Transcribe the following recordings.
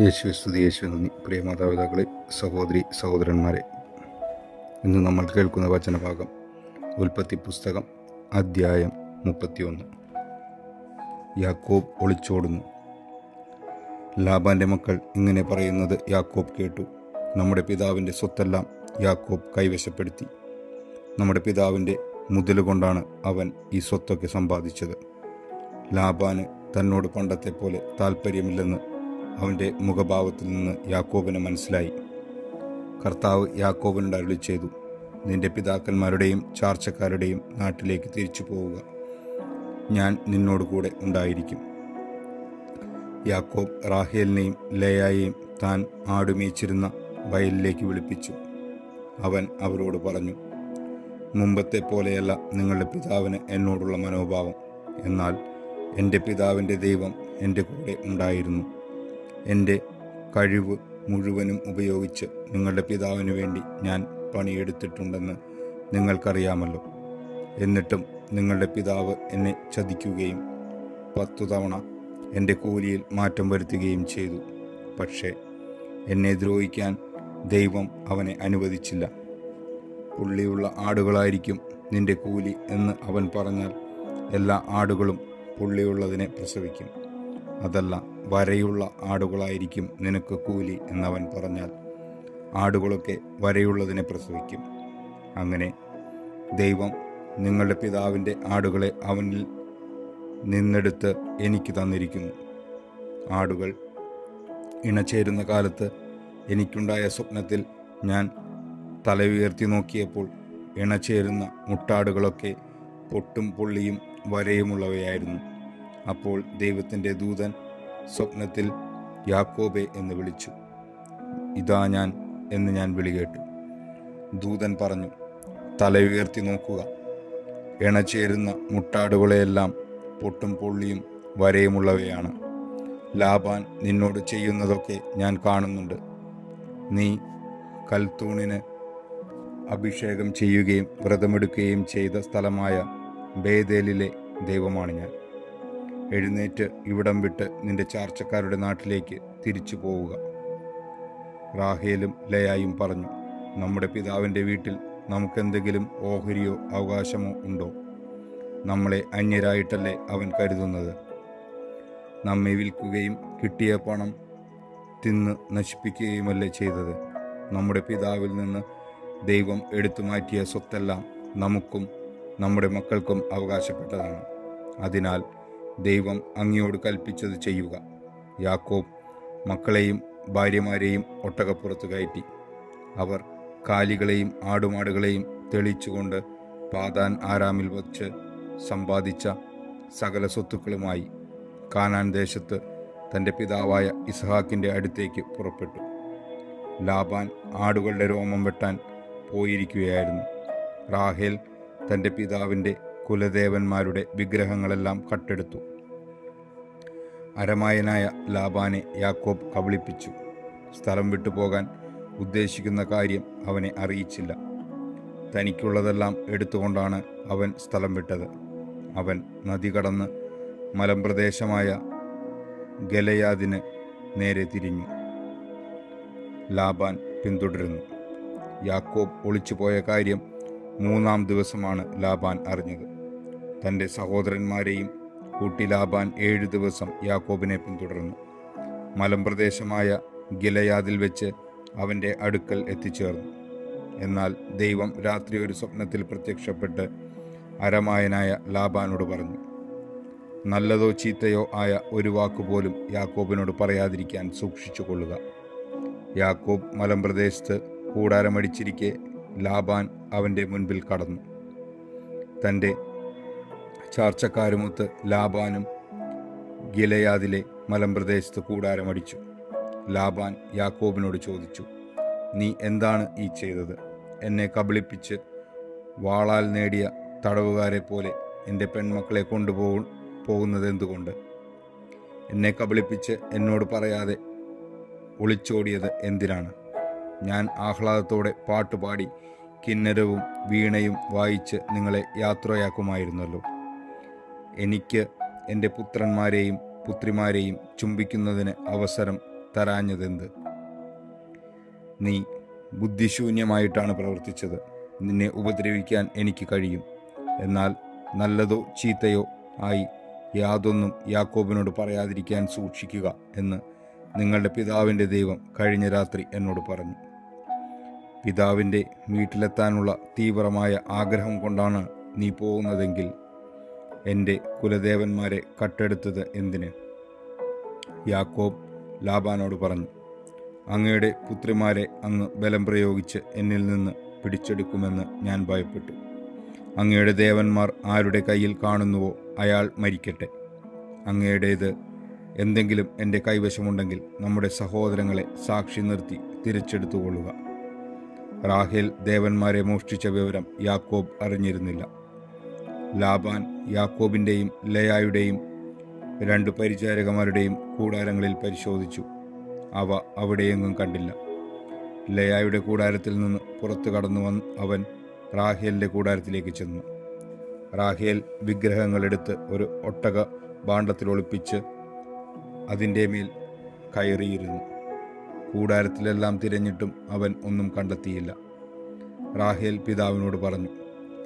യേശുവെ സ്തുതി, യേശുവെ നന്ദി. പ്രിയ മാതാപിതാക്കളെ, സഹോദരി സഹോദരന്മാരെ, ഇന്ന് നമ്മൾ കേൾക്കുന്ന വചനഭാഗം ഉൽപ്പത്തി പുസ്തകം അധ്യായം 31. യാക്കോബ് ഒളിച്ചോടുന്നു. ലാബാൻ്റെ മക്കൾ ഇങ്ങനെ പറയുന്നത് യാക്കോബ് കേട്ടു. നമ്മുടെ പിതാവിൻ്റെ സ്വത്തെല്ലാം യാക്കോബ് കൈവശപ്പെടുത്തി. നമ്മുടെ പിതാവിൻ്റെ മുതലുകൊണ്ടാണ് അവൻ ഈ സ്വത്തൊക്കെ സമ്പാദിച്ചത്. ലാബാന് തന്നോട് പണ്ടത്തെ പോലെ താല്പര്യമില്ലെന്ന് അവൻ്റെ മുഖഭാവത്തിൽ നിന്ന് യാക്കോബിന് മനസ്സിലായി. കർത്താവ് യാക്കോബിനോട് അരുളി ചെയ്തു, നിന്റെ പിതാക്കന്മാരുടെയും ചാർച്ചക്കാരുടെയും നാട്ടിലേക്ക് തിരിച്ചു പോവുക, ഞാൻ നിന്നോട് കൂടെ ഉണ്ടായിരിക്കും. യാക്കോബ് റാഹേലിനെയും ലേയായെയും താൻ ആടുമേച്ചിരുന്ന വയലിലേക്ക് വിളിപ്പിച്ചു. അവൻ അവരോട് പറഞ്ഞു, മുമ്പത്തെ പോലെയല്ല നിങ്ങളുടെ പിതാവിന് എന്നോടുള്ള മനോഭാവം. എന്നാൽ എൻ്റെ പിതാവിൻ്റെ ദൈവം എൻ്റെ കൂടെ ഉണ്ടായിരുന്നു. എൻ്റെ കഴിവ് മുഴുവനും ഉപയോഗിച്ച് നിങ്ങളുടെ പിതാവിന് വേണ്ടി ഞാൻ പണിയെടുത്തിട്ടുണ്ടെന്ന് നിങ്ങൾക്കറിയാമല്ലോ. എന്നിട്ടും നിങ്ങളുടെ പിതാവ് എന്നെ ചതിക്കുകയും 10 തവണ എൻ്റെ കൂലിയിൽ മാറ്റം വരുത്തുകയും ചെയ്തു. പക്ഷേ എന്നെ ദ്രോഹിക്കാൻ ദൈവം അവനെ അനുവദിച്ചില്ല. പുള്ളിയുള്ള ആടുകളായിരിക്കും നിന്റെ കൂലി എന്ന് അവൻ പറഞ്ഞാൽ എല്ലാ ആടുകളും പുള്ളിയുള്ളതിനെ പ്രസവിക്കും. അതല്ല, വരയുള്ള ആടുകളായിരിക്കും നിനക്ക് കൂലി എന്നവൻ പറഞ്ഞാൽ ആടുകളൊക്കെ വരയുള്ളതിനെ പ്രസവിക്കും. അങ്ങനെ ദൈവം നിങ്ങളുടെ പിതാവിൻ്റെ ആടുകളെ അവനിൽ നിന്നെടുത്ത് എനിക്ക് തന്നിരിക്കുന്നു. ആടുകൾ ഇണചേരുന്ന കാലത്ത് എനിക്കുണ്ടായ സ്വപ്നത്തിൽ ഞാൻ തല ഉയർത്തി നോക്കിയപ്പോൾ ഇണചേരുന്ന മുട്ടാടുകളൊക്കെ പൊട്ടും പുള്ളിയും വരയുമുള്ളവയായിരുന്നു. അപ്പോൾ ദൈവത്തിൻ്റെ ദൂതൻ സ്വപ്നത്തിൽ യാക്കോബെ എന്ന് വിളിച്ചു. ഇതാ ഞാൻ എന്ന് ഞാൻ വിളികേട്ടു. ദൂതൻ പറഞ്ഞു, തല ഉയർത്തി നോക്കുക, ഇണചേരുന്ന മുട്ടാടുകളെയെല്ലാം പൊട്ടും പുള്ളിയും വരയുമുള്ളവയാണ്. ലാബാൻ നിന്നോട് ചെയ്യുന്നതൊക്കെ ഞാൻ കാണുന്നുണ്ട്. നീ കൽത്തൂണിന് അഭിഷേകം ചെയ്യുകയും വ്രതമെടുക്കുകയും ചെയ്ത സ്ഥലമായ ബേതേലിലെ ദൈവമാണ് ഞാൻ. എഴുന്നേറ്റ് ഇവിടം വിട്ട് നിന്റെ ചാർച്ചക്കാരുടെ നാട്ടിലേക്ക് തിരിച്ചു പോവുക. റാഹേലും ലേയായും പറഞ്ഞു, നമ്മുടെ പിതാവിൻ്റെ വീട്ടിൽ നമുക്കെന്തെങ്കിലും ഓഹരിയോ അവകാശമോ ഉണ്ടോ? നമ്മളെ അന്യരായിട്ടല്ലേ അവൻ കരുതുന്നത്? നമ്മെ വിൽക്കുകയും കിട്ടിയ പണം തിന്ന് നശിപ്പിക്കുകയുമല്ലേ ചെയ്തത്? നമ്മുടെ പിതാവിൽ നിന്ന് ദൈവം എടുത്തു മാറ്റിയ സ്വത്തെല്ലാം നമുക്കും നമ്മുടെ മക്കൾക്കും അവകാശപ്പെട്ടതാണ്. അതിനാൽ ദൈവം അങ്ങയോട് കൽപ്പിച്ചത് ചെയ്യുക. യാക്കോബ് മക്കളെയും ഭാര്യമാരെയും ഒട്ടകപ്പുറത്ത് കയറ്റി. അവർ കാലികളെയും ആടുമാടുകളെയും തെളിച്ചുകൊണ്ട് പാതാൻ ആരാമിൽ വച്ച് സമ്പാദിച്ച സകല സ്വത്തുക്കളുമായി കാനാൻ ദേശത്ത് തൻ്റെ പിതാവായ ഇസ്ഹാക്കിൻ്റെ അടുത്തേക്ക് പുറപ്പെട്ടു. ലാബാൻ ആടുകളുടെ രോമം വെട്ടാൻ പോയിരിക്കുകയായിരുന്നു. റാഹേൽ തൻ്റെ പിതാവിൻ്റെ കുലദേവന്മാരുടെ വിഗ്രഹങ്ങളെല്ലാം കട്ടെടുത്തു. അരമായനായ ലാബാനെ യാക്കോബ് കബളിപ്പിച്ചു. സ്ഥലം വിട്ടുപോകാൻ ഉദ്ദേശിക്കുന്ന കാര്യം അവനെ അറിയിച്ചില്ല. തനിക്കുള്ളതെല്ലാം എടുത്തുകൊണ്ടാണ് അവൻ സ്ഥലം വിട്ടത്. അവൻ നദി കടന്ന് മലമ്പ്രദേശമായ ഗലയാദിന് നേരെ തിരിഞ്ഞു. ലാബാൻ പിന്തുടരുന്നു. യാക്കോബ് ഒളിച്ചുപോയ കാര്യം 3-ാം ദിവസമാണ് ലാബാൻ അറിഞ്ഞത്. തൻ്റെ സഹോദരന്മാരെയും കൂട്ടി ലാബാൻ 7 ദിവസം യാക്കോബിനെ പിന്തുടർന്നു. മലമ്പ്രദേശമായ ഗിലയാദിൽ വെച്ച് അവൻ്റെ അടുക്കൽ എത്തിച്ചേർന്നു. എന്നാൽ ദൈവം രാത്രി ഒരു സ്വപ്നത്തിൽ പ്രത്യക്ഷപ്പെട്ട് അരമായനായ ലാബാനോട് പറഞ്ഞു, നല്ലതോ ചീത്തയോ ആയ ഒരു വാക്കുപോലും യാക്കോബിനോട് പറയാതിരിക്കാൻ സൂക്ഷിച്ചു കൊള്ളുക. യാക്കോബ് മലമ്പ്രദേശത്ത് കൂടാരമടിച്ചിരിക്കെ ലാബാൻ അവൻ്റെ മുൻപിൽ കടന്നു. തൻ്റെ ചാർച്ചക്കാരുമൊത്ത് ലാബാനും ഗിലയാദിലെ മലമ്പ്രദേശത്ത് കൂടാരമടിച്ചു. ലാബാൻ യാക്കോബിനോട് ചോദിച്ചു, നീ എന്താണ് ഈ ചെയ്തത്? എന്നെ കബളിപ്പിച്ച് വാളാൽ നേടിയ തടവുകാരെ പോലെ എൻ്റെ പെൺമക്കളെ കൊണ്ടുപോകുന്നത് എന്തുകൊണ്ട്? എന്നെ കബളിപ്പിച്ച് എന്നോട് പറയാതെ ഒളിച്ചോടിയത് എന്തിനാണ്? ഞാൻ ആഹ്ലാദത്തോടെ പാട്ടുപാടി കിന്നരവും വീണയും വായിച്ച് നിങ്ങളെ യാത്രയാക്കുമായിരുന്നല്ലോ. എനിക്ക് എൻ്റെ പുത്രന്മാരെയും പുത്രിമാരെയും ചുംബിക്കുന്നതിന് അവസരം തരാഞ്ഞതെന്ത്? നീ ബുദ്ധിശൂന്യമായിട്ടാണ് പ്രവർത്തിച്ചത്. നിന്നെ ഉപദ്രവിക്കാൻ എനിക്ക് കഴിയും, എന്നാൽ നല്ലതോ ചീത്തയോ ആയി യാതൊന്നും യാക്കോബിനോട് പറയാതിരിക്കാൻ സൂക്ഷിക്കുക എന്ന് നിങ്ങളുടെ പിതാവിൻ്റെ ദൈവം കഴിഞ്ഞ രാത്രി എന്നോട് പറഞ്ഞു. പിതാവിൻ്റെ വീട്ടിലെത്താനുള്ള തീവ്രമായ ആഗ്രഹം കൊണ്ടാണ് നീ പോകുന്നതെങ്കിൽ എൻ്റെ കുലദേവന്മാരെ കട്ടെടുത്തത് എന്തിന്? യാക്കോബ് ലാബാനോട് പറഞ്ഞു, അങ്ങയുടെ പുത്രിമാരെ അങ്ങ് ബലം പ്രയോഗിച്ച് എന്നിൽ നിന്ന് പിടിച്ചെടുക്കുമെന്ന് ഞാൻ ഭയപ്പെട്ടു. അങ്ങയുടെ ദേവന്മാർ ആരുടെ കയ്യിൽ കാണുന്നുവോ അയാൾ മരിക്കട്ടെ. അങ്ങയുടേത് എന്തെങ്കിലും എൻ്റെ കൈവശമുണ്ടെങ്കിൽ നമ്മുടെ സഹോദരങ്ങളെ സാക്ഷി നിർത്തി തിരിച്ചെടുത്തുകൊള്ളുക. റാഹേൽ ദേവന്മാരെ മോഷ്ടിച്ച വിവരം യാക്കോബ് അറിഞ്ഞിരുന്നില്ല. ലാബാൻ യാക്കോബിൻ്റെയും ലേയായുടെയും 2 പരിചാരകന്മാരുടെയും കൂടാരങ്ങളിൽ പരിശോധിച്ചു. അവ അവിടെയെങ്ങും കണ്ടില്ല. ലേയായുടെ കൂടാരത്തിൽ നിന്ന് പുറത്തു കടന്നു അവൻ റാഹേലിൻ്റെ കൂടാരത്തിലേക്ക് ചെന്നു. റാഹേൽ വിഗ്രഹങ്ങളെടുത്ത് ഒരു ഒട്ടക ഭാണ്ഡത്തിൽ ഒളിപ്പിച്ച് അതിൻ്റെ മേൽ കയറിയിരുന്നു. കൂടാരത്തിലെല്ലാം തിരഞ്ഞിട്ടും അവൻ ഒന്നും കണ്ടെത്തിയില്ല. റാഹേൽ പിതാവിനോട് പറഞ്ഞു,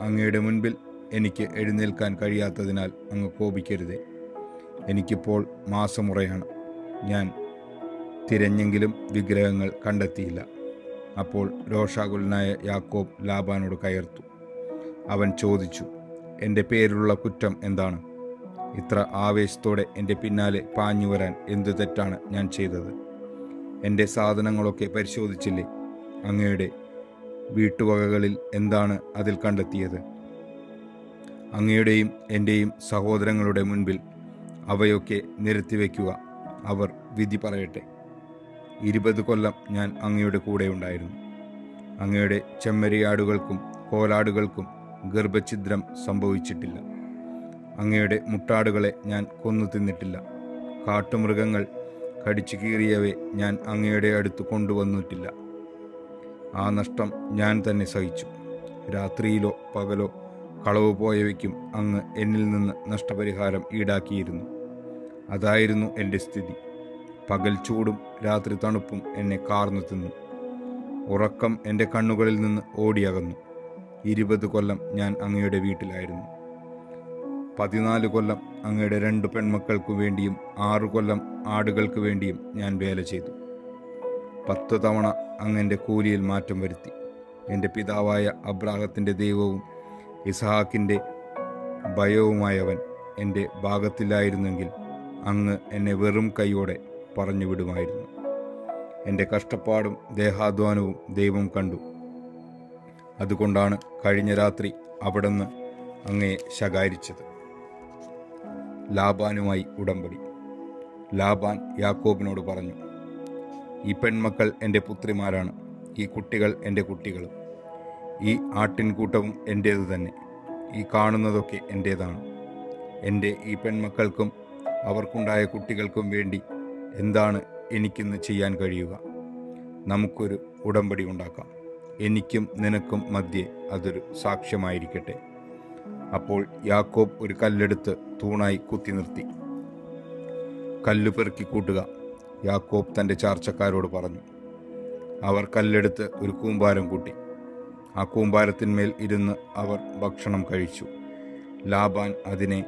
അങ്ങയുടെ മുൻപിൽ എനിക്ക് എഴുന്നേൽക്കാൻ കഴിയാത്തതിനാൽ അങ്ങ് കോപിക്കരുതേ. എനിക്കിപ്പോൾ മാസമുറയാണ്. ഞാൻ തിരഞ്ഞെങ്കിലും വിഗ്രഹങ്ങൾ കണ്ടെത്തിയില്ല. അപ്പോൾ രോഷാകുലനായ യാക്കോബ് ലാബാനോട് കയർത്തു. അവൻ ചോദിച്ചു, എൻ്റെ പേരിലുള്ള കുറ്റം എന്താണ്? ഇത്ര ആവേശത്തോടെ എൻ്റെ പിന്നാലെ പാഞ്ഞു വരാൻ എന്തു തെറ്റാണ് ഞാൻ ചെയ്തത്? എൻ്റെ സാധനങ്ങളൊക്കെ പരിശോധിച്ചില്ലേ? അങ്ങയുടെ വീട്ടുവകകളിൽ എന്താണ് അതിൽ കണ്ടെത്തിയത്? അങ്ങയുടെയും എൻ്റെയും സഹോദരങ്ങളുടെ മുൻപിൽ അവയൊക്കെ നിരത്തിവെക്കുക. അവർ വിധി പറയട്ടെ. 20 കൊല്ലം ഞാൻ അങ്ങയുടെ കൂടെ ഉണ്ടായിരുന്നു. അങ്ങയുടെ ചെമ്മരിയാടുകൾക്കും കോലാടുകൾക്കും ഗർഭഛിദ്രം സംഭവിച്ചിട്ടില്ല. അങ്ങയുടെ മുട്ടാടുകളെ ഞാൻ കൊന്നു തിന്നിട്ടില്ല. കാട്ടുമൃഗങ്ങൾ കടിച്ചു കീറിയവയെ ഞാൻ അങ്ങയുടെ അടുത്ത് കൊണ്ടുവന്നിട്ടില്ല. ആ നഷ്ടം ഞാൻ തന്നെ സഹിച്ചു. രാത്രിയിലോ പകലോ കളവ് പോയവയ്ക്കും അങ്ങ് എന്നിൽ നിന്ന് നഷ്ടപരിഹാരം ഈടാക്കിയിരുന്നു. അതായിരുന്നു എൻ്റെ സ്ഥിതി. പകൽ ചൂടും രാത്രി തണുപ്പും എന്നെ കാർന്നു തിന്നു. ഉറക്കം എൻ്റെ കണ്ണുകളിൽ നിന്ന് ഓടിയകന്നു. 20 കൊല്ലം ഞാൻ അങ്ങയുടെ വീട്ടിലായിരുന്നു. 14 കൊല്ലം അങ്ങയുടെ 2 പെൺമക്കൾക്കു വേണ്ടിയും 6 കൊല്ലം ആടുകൾക്ക് വേണ്ടിയും ഞാൻ വേല ചെയ്തു. 10 തവണ അങ്ങൻ്റെ കൂലിയിൽ മാറ്റം വരുത്തി. എൻ്റെ പിതാവായ അബ്രാഹത്തിൻ്റെ ദൈവവും ഇസ്ഹാക്കിൻ്റെ ഭയവുമായവൻ എൻ്റെ ഭാഗത്തിലായിരുന്നെങ്കിൽ അങ്ങ് എന്നെ വെറും കൈയോടെ പറഞ്ഞു വിടുമായിരുന്നു. എൻ്റെ കഷ്ടപ്പാടും ദേഹാധ്വാനവും ദൈവം കണ്ടു. അതുകൊണ്ടാണ് കഴിഞ്ഞ രാത്രി അവിടുന്ന് അങ്ങയെ ശകാരിച്ചത്. ലാബാനുമായി ഉടമ്പടി. ലാബാൻ യാക്കോബിനോട് പറഞ്ഞു, ഈ പെൺമക്കൾ എൻ്റെ പുത്രിമാരാണ്. ഈ കുട്ടികൾ എൻ്റെ കുട്ടികളും. ഈ ആട്ടിൻകൂട്ടവും എൻ്റേതു തന്നെ. ഈ കാണുന്നതൊക്കെ എൻ്റേതാണ്. എൻ്റെ ഈ പെൺമക്കൾക്കും അവർക്കുണ്ടായ കുട്ടികൾക്കും വേണ്ടി എന്താണ് എനിക്കിന്ന് ചെയ്യാൻ കഴിയുക? നമുക്കൊരു ഉടമ്പടി ഉണ്ടാക്കാം. എനിക്കും നിനക്കും മധ്യേ അതൊരു സാക്ഷ്യമായിരിക്കട്ടെ. അപ്പോൾ യാക്കോബ് ഒരു കല്ലെടുത്ത് തൂണായി കുത്തി നിർത്തി. കല്ല് പെറുക്കി കൂട്ടുക, യാക്കോബ് തൻ്റെ ചാർച്ചക്കാരോട് പറഞ്ഞു. അവർ കല്ലെടുത്ത് ഒരു കൂമ്പാരം കൂട്ടി. ആ കൂമ്പാരത്തിന്മേൽ ഇരുന്ന് അവർ ഭക്ഷണം കഴിച്ചു. ലാബാൻ അതിനെ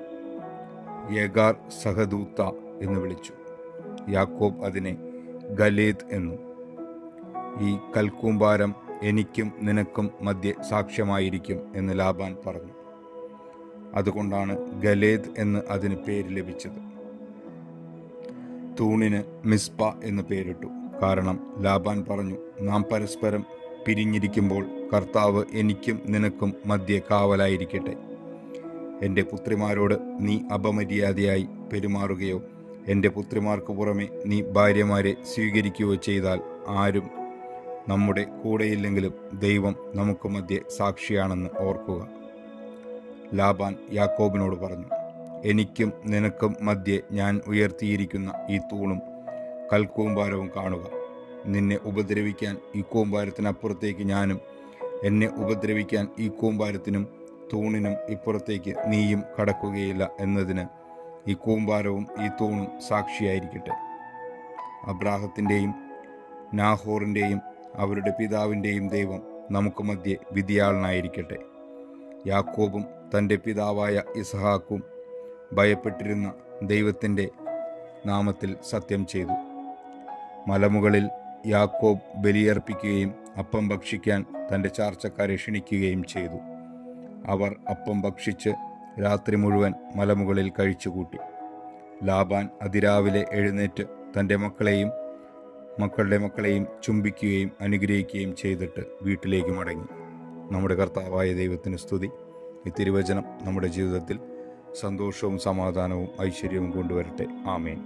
യഗാർ സഹദൂത്ത എന്ന് വിളിച്ചു. യാക്കോബ് അതിനെ ഗലേദ് എന്നും. ഈ കൽക്കൂമ്പാരം എനിക്കും നിനക്കും മധ്യേ സാക്ഷ്യമായിരിക്കും എന്ന് ലാബാൻ പറഞ്ഞു. അതുകൊണ്ടാണ് ഗലേദ് എന്ന് അതിന് പേര് ലഭിച്ചത്. തൂണിന് മിസ്പ എന്ന് പേരിട്ടു. കാരണം ലാബാൻ പറഞ്ഞു, നാം പരസ്പരം പിരിഞ്ഞിരിക്കുമ്പോൾ കർത്താവ് എനിക്കും നിനക്കും മധ്യേ കാവലായിരിക്കട്ടെ. എൻ്റെ പുത്രിമാരോട് നീ അപമര്യാദയായി പെരുമാറുകയോ എൻ്റെ പുത്രിമാർക്ക് പുറമെ നീ ഭാര്യമാരെ സ്വീകരിക്കുകയോ ചെയ്താൽ ആരും നമ്മുടെ കൂടെയില്ലെങ്കിലും ദൈവം നമുക്ക് മധ്യേ സാക്ഷിയാണെന്ന് ഓർക്കുക. ലാബാൻ യാക്കോബിനോട് പറഞ്ഞു, എനിക്കും നിനക്കും മധ്യേ ഞാൻ ഉയർത്തിയിരിക്കുന്ന ഈ തൂണും കൽക്കൂമ്പാരവും കാണുക. നിന്നെ ഉപദ്രവിക്കാൻ ഈ കൂമ്പാരത്തിനപ്പുറത്തേക്ക് ഞാനും, എന്നെ ഉപദ്രവിക്കാൻ ഈ കൂമ്പാരത്തിനും തൂണിനും ഇപ്പുറത്തേക്ക് നീയും കടക്കുകയില്ല എന്നതിന് ഈ കൂമ്പാരവും ഈ തൂണും സാക്ഷിയായിരിക്കട്ടെ. അബ്രാഹത്തിൻ്റെയും നാഹോറിൻ്റെയും അവരുടെ പിതാവിൻ്റെയും ദൈവം നമുക്ക് മധ്യേ വിധിയാളനായിരിക്കട്ടെ. യാക്കോബും തൻ്റെ പിതാവായ ഇസ്ഹാക്കും ഭയപ്പെട്ടിരുന്ന ദൈവത്തിൻ്റെ നാമത്തിൽ സത്യം ചെയ്തു. മലമുകളിൽ യാക്കോബ് ബലിയർപ്പിക്കുകയും അപ്പം ഭക്ഷിക്കാൻ തൻ്റെ ചാർച്ചക്കാരെ ക്ഷണിക്കുകയും ചെയ്തു. അവർ അപ്പം ഭക്ഷിച്ച് രാത്രി മുഴുവൻ മലമുകളിൽ കഴിച്ചുകൂട്ടി. ലാബാൻ അതിരാവിലെ എഴുന്നേറ്റ് തൻ്റെ മക്കളുടെ മക്കളെയും ചുംബിക്കുകയും അനുഗ്രഹിക്കുകയും ചെയ്തിട്ട് വീട്ടിലേക്ക് മടങ്ങി. നമ്മുടെ കർത്താവായ ദൈവത്തിന് സ്തുതി. ഈ തിരുവചനം നമ്മുടെ ജീവിതത്തിൽ സന്തോഷവും സമാധാനവും ഐശ്വര്യവും കൊണ്ടുവരട്ടെ. ആമേൻ.